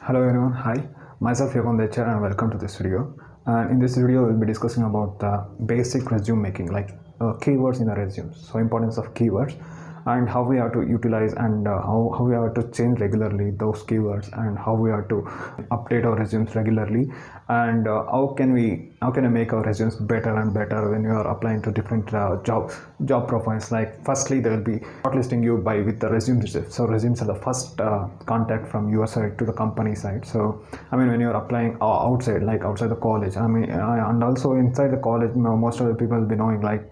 Hello everyone, hi. Myself Yogan Dechar and welcome to this video. And in this video, we'll be discussing about the basic resume making, like keywords in the resume. So importance of keywords and how we have to utilize and how we have to change regularly those keywords and how we have to update our resumes regularly and how can we make our resumes better and better when you are applying to different job profiles. Like firstly, they will be shortlisting you by with the resumes. So resumes are the first contact from your side to the company side. So I mean, when you're applying outside, like outside the college, I mean, and also inside the college, most of the people will be knowing like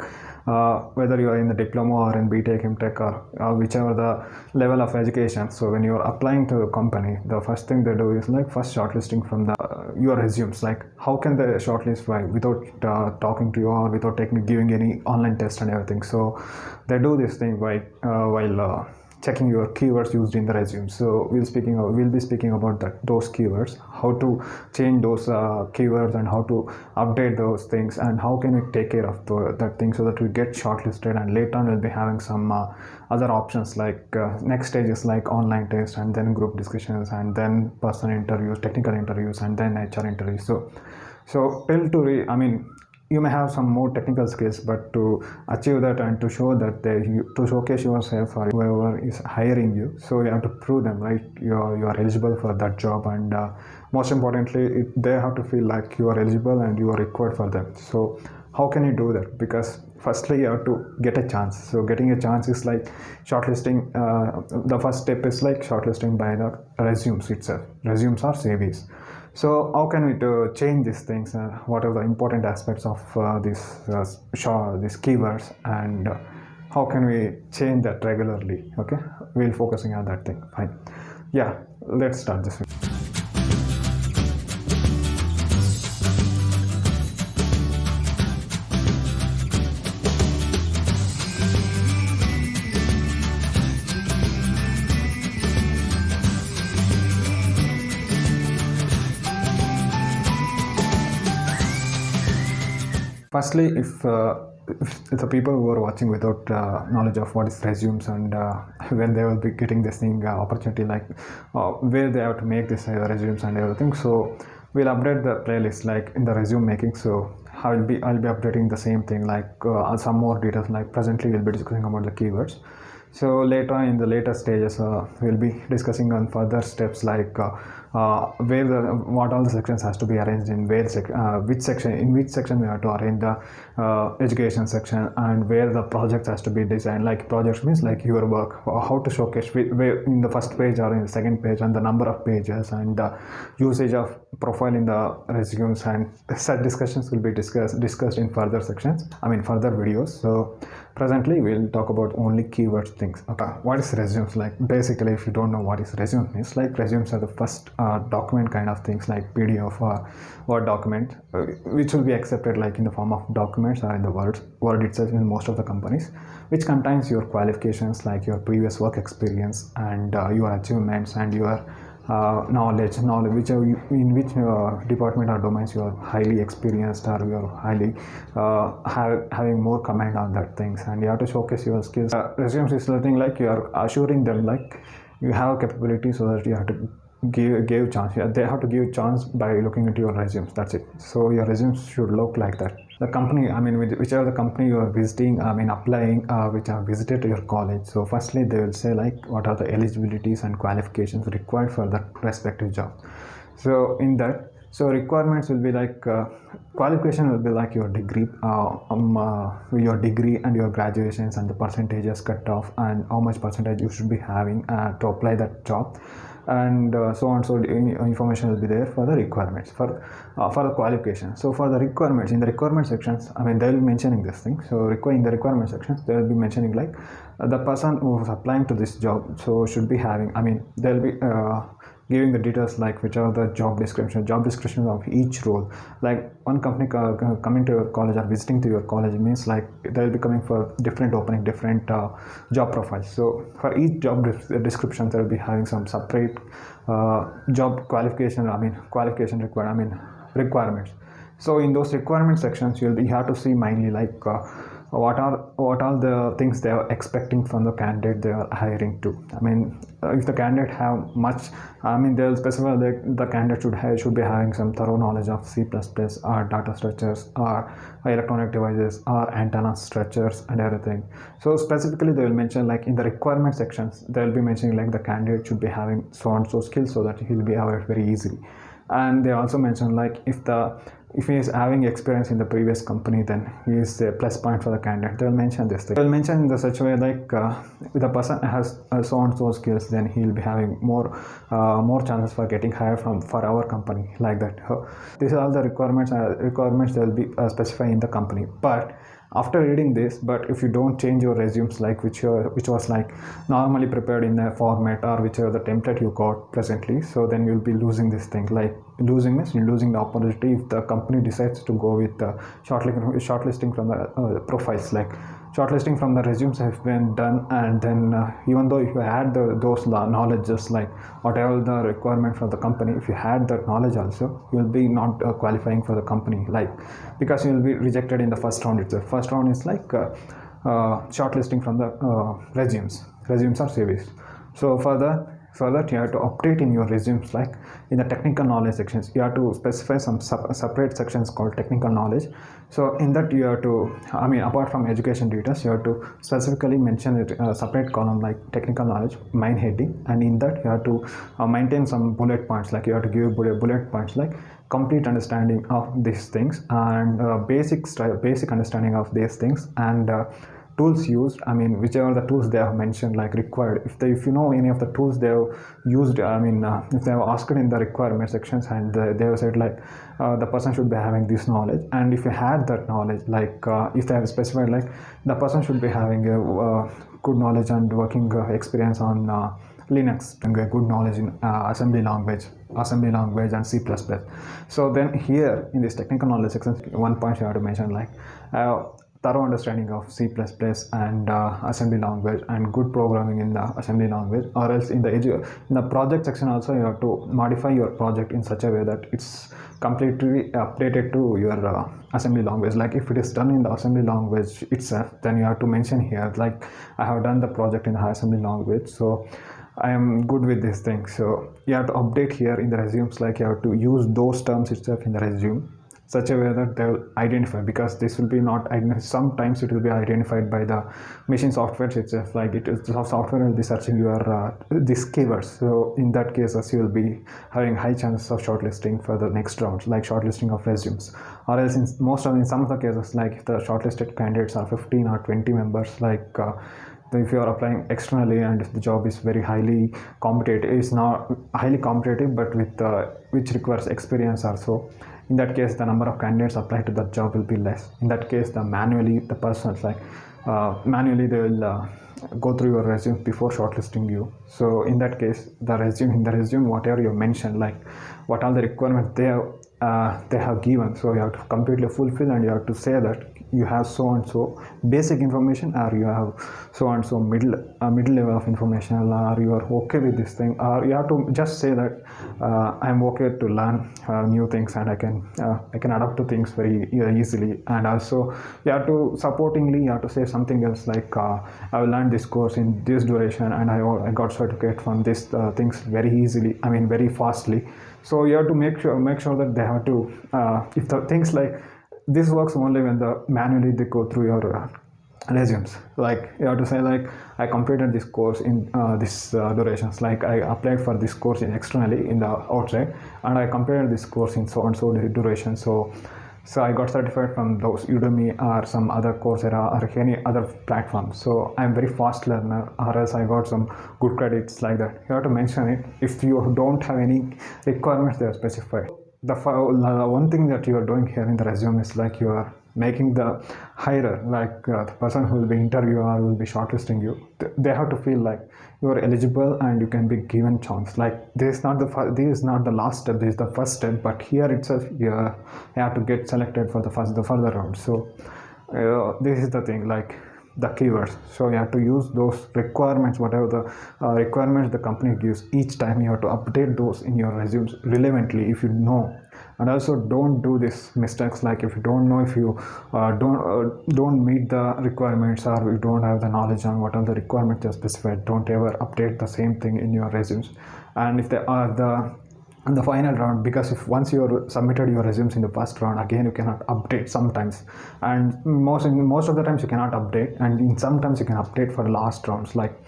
whether you are in the diploma or in BTech, MTech, or whichever the level of education. So when you are applying to a company, the first thing they do is like first shortlisting from the your resumes. Like how can they shortlist without talking to you or without giving any online test and everything. So they do this thing by while checking your keywords used in the resume. So we'll be speaking about those keywords, how to change those keywords and how to update those things and how can we take care of that thing so that we get shortlisted, and later on we'll be having some other options like next stage is like online test and then group discussions and then personal interviews, technical interviews, and then HR interviews. So till to I mean, you may have some more technical skills, but to achieve that and to show that to showcase yourself or whoever is hiring you, so you have to prove them right, you are eligible for that job, and most importantly they have to feel like you are eligible and you are required for them. So how can you do that? Because firstly you have to get a chance. So getting a chance is like shortlisting. The first step is like shortlisting by the resumes itself. Resumes are CVs. So how can we change these things? What are the important aspects of these keywords, and how can we change that regularly? Okay, we'll focusing on that thing. Fine. Yeah, let's start this. Firstly, if the people who are watching without knowledge of what is resumes and when they will be getting this thing opportunity, like where they have to make this resumes and everything, so we'll update the playlist like in the resume making. So I'll be updating the same thing, like some more details. Like presently we'll be discussing about the keywords. So later on in the later stages, we'll be discussing on further steps like what all the sections has to be arranged in which section we have to arrange the education section, and where the project has to be designed. Like projects means like your work, how to showcase where in the first page or in the second page, and the number of pages and the usage of profile in the resumes, and such discussions will be discussed in further sections, I mean further videos. So presently we'll talk about only keywords things. Okay, what is resumes? Like basically, if you don't know what is resume means, like resumes are the first document kind of things, like PDF or Word document, which will be accepted like in the form of documents or in the word itself in most of the companies, which contains your qualifications like your previous work experience and your achievements and your knowledge whichever in which department or domains you are highly experienced or you are highly having more command on that things, and you have to showcase your skills. Resumes is something like you are assuring them like you have capability, so that you have to give chance. They have to give chance by looking into your resumes. That's it. So your resumes should look like that. The company, I mean, whichever the company you are visiting, I mean applying, which have visited your college. So firstly they will say like what are the eligibilities and qualifications required for that respective job. So in that, so requirements will be like qualification will be like your degree and your graduations and the percentages cut off and how much percentage you should be having to apply that job, and so on. So information will be there for the requirements for the qualification. So for the requirements, in the requirement sections, I mean they will be mentioning this thing. So in the requirement sections they will be mentioning like the person who is applying to this job so should be having, I mean they will be giving the details like which are the job descriptions of each role. Like one company coming to your college or visiting to your college means like they will be coming for different opening, different job profiles. So for each job description they will be having some separate job qualification requirements. So in those requirement sections you have to see mainly like what are the things they are expecting from the candidate they are hiring to. I mean, if the candidate have much, I mean, they'll specify that the candidate should be having some thorough knowledge of C++ or data structures or electronic devices or antenna structures and everything. So specifically they will mention, like in the requirement sections they'll be mentioning like the candidate should be having so and so skills so that he'll be hired very easily. And they also mention like if he is having experience in the previous company, then he is a plus point for the candidate. They will mention this thing. They will mention in the such way like if the person has so and so skills, then he will be having more chances for getting hired for our company, like that. These are all the requirements they will be specifying in the company. But after reading this, but if you don't change your resumes, like which was like normally prepared in a format or whichever the template you got presently, so then you'll be losing this thing. Like losing means you're losing the opportunity if the company decides to go with shortlisting from the profiles. Like shortlisting from the resumes have been done, and then even though if you had those knowledge, just like whatever the requirement for the company, if you had that knowledge also, you'll be not qualifying for the company, like because you'll be rejected in the first round itself. First round is like shortlisting from the resumes or CVs. So for that you have to update in your resumes, like in the technical knowledge sections you have to specify some separate sections called technical knowledge. So in that you have to, I mean, apart from education details, you have to specifically mention it a separate column like technical knowledge main heading, and in that you have to maintain some bullet points, like you have to give bullet points like complete understanding of these things and basic understanding of these things and tools used. I mean, whichever the tools they have mentioned like required, if you know any of the tools they have used, I mean, if they have asked in the requirement sections and they have said like the person should be having this knowledge, and if you had that knowledge, like if they have specified like the person should be having a good knowledge and working experience on Linux, and a good knowledge in assembly language and C++. So then here in this technical knowledge section, one point you have to mention like thorough understanding of C++ and assembly language and good programming in the assembly language, or else in the project section also you have to modify your project in such a way that it's completely updated to your assembly language. Like if it is done in the assembly language itself, then you have to mention here like I have done the project in the assembly language, so I am good with this thing. So you have to update here in the resumes, like you have to use those terms itself in the resume such a way that they will identify, because this will be not sometimes it will be identified by the machine software itself, like the software will be searching your these keywords. So in that case you will be having high chances of shortlisting for the next round, like shortlisting of resumes. Or else in some of the cases, like if the shortlisted candidates are 15 or 20 members, like if you are applying externally and if the job is very highly competitive, it's not highly competitive but with which requires experience also, in that case the number of candidates applied to that job will be less. In that case manually they will go through your resume before shortlisting you. So in that case in the resume whatever you mentioned, like what are the requirements they have given, so you have to completely fulfill, and you have to say that you have so and so basic information, or you have so and so middle level of information, or you are okay with this thing, or you have to just say that I'm okay to learn new things and I can adapt to things very easily. And also you have to supportingly you have to say something else like I will learn this course in this duration and I got certificate from this things very easily, I mean very fastly. So you have to make sure that they have to if the things like this works only when manually they go through your resumes. Like you have to say like I completed this course in this durations, like I applied for this course externally in the outside, and I completed this course in so and so duration. So I got certified from those Udemy or some other Coursera or any other platform. So I'm very fast learner, or else I got some good credits, like that. You have to mention it. If you don't have any requirements they are specified. The one thing that you are doing here in the resume is like you are making the hirer, like the person who will be interviewing or will be shortlisting you, they have to feel like you are eligible and you can be given chance. Like this is not the last step, this is the first step, but here itself you have to get selected for the further round. So this is the thing, like the keywords. So you have to use those requirements, whatever the requirements the company gives. Each time you have to update those in your resumes relevantly. If you know And also don't do these mistakes, like if you don't know, if you don't meet the requirements, or you don't have the knowledge on what are the requirements are specified, don't ever update the same thing in your resumes. And if they are the final round, because if once you submitted your resumes in the first round, again you cannot update sometimes, and most of the times you cannot update, and in sometimes you can update for last rounds, like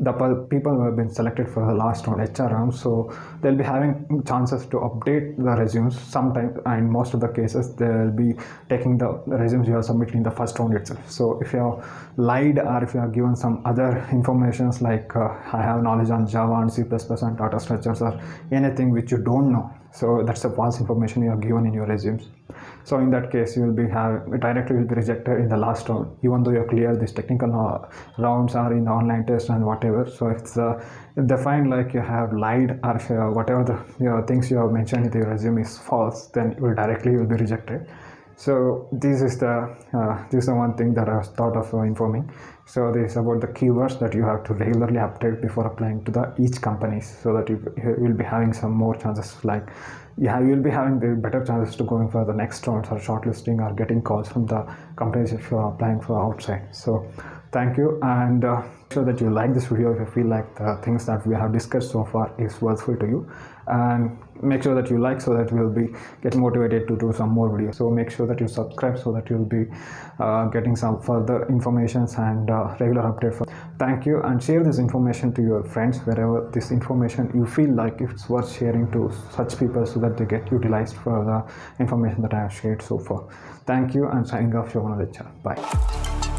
the people who have been selected for the last round HR round, so they'll be having chances to update the resumes sometimes, and most of the cases they'll be taking the resumes you have submitted in the first round itself. So if you have lied, or if you have given some other informations like I have knowledge on Java and C++ and data structures, or anything which you don't know, so that's a false information you have given in your resumes. So in that case, you will be directly will be rejected in the last round, even though you clear these technical rounds or in the online test and whatever. So if they find like you have lied, or if whatever the things you have mentioned in your resume is false, then you will directly be rejected. So this is the one thing that I was thought of informing. So this is about the keywords that you have to regularly update before applying to each company, so that you will be having some more chances, like you will be having the better chances to going for the next rounds or shortlisting or getting calls from the companies if you are applying for outside. So thank you, and sure that you like this video if you feel like the things that we have discussed so far is worthwhile to you, and make sure that you like, so that we'll be getting motivated to do some more videos. So make sure that you subscribe, so that you'll be getting some further informations and regular update. Thank you, and share this information to your friends wherever this information you feel like it's worth sharing to such people, so that they get utilized for the information that I have shared so far. Thank you, and signing off, Shobhana Decha. Bye.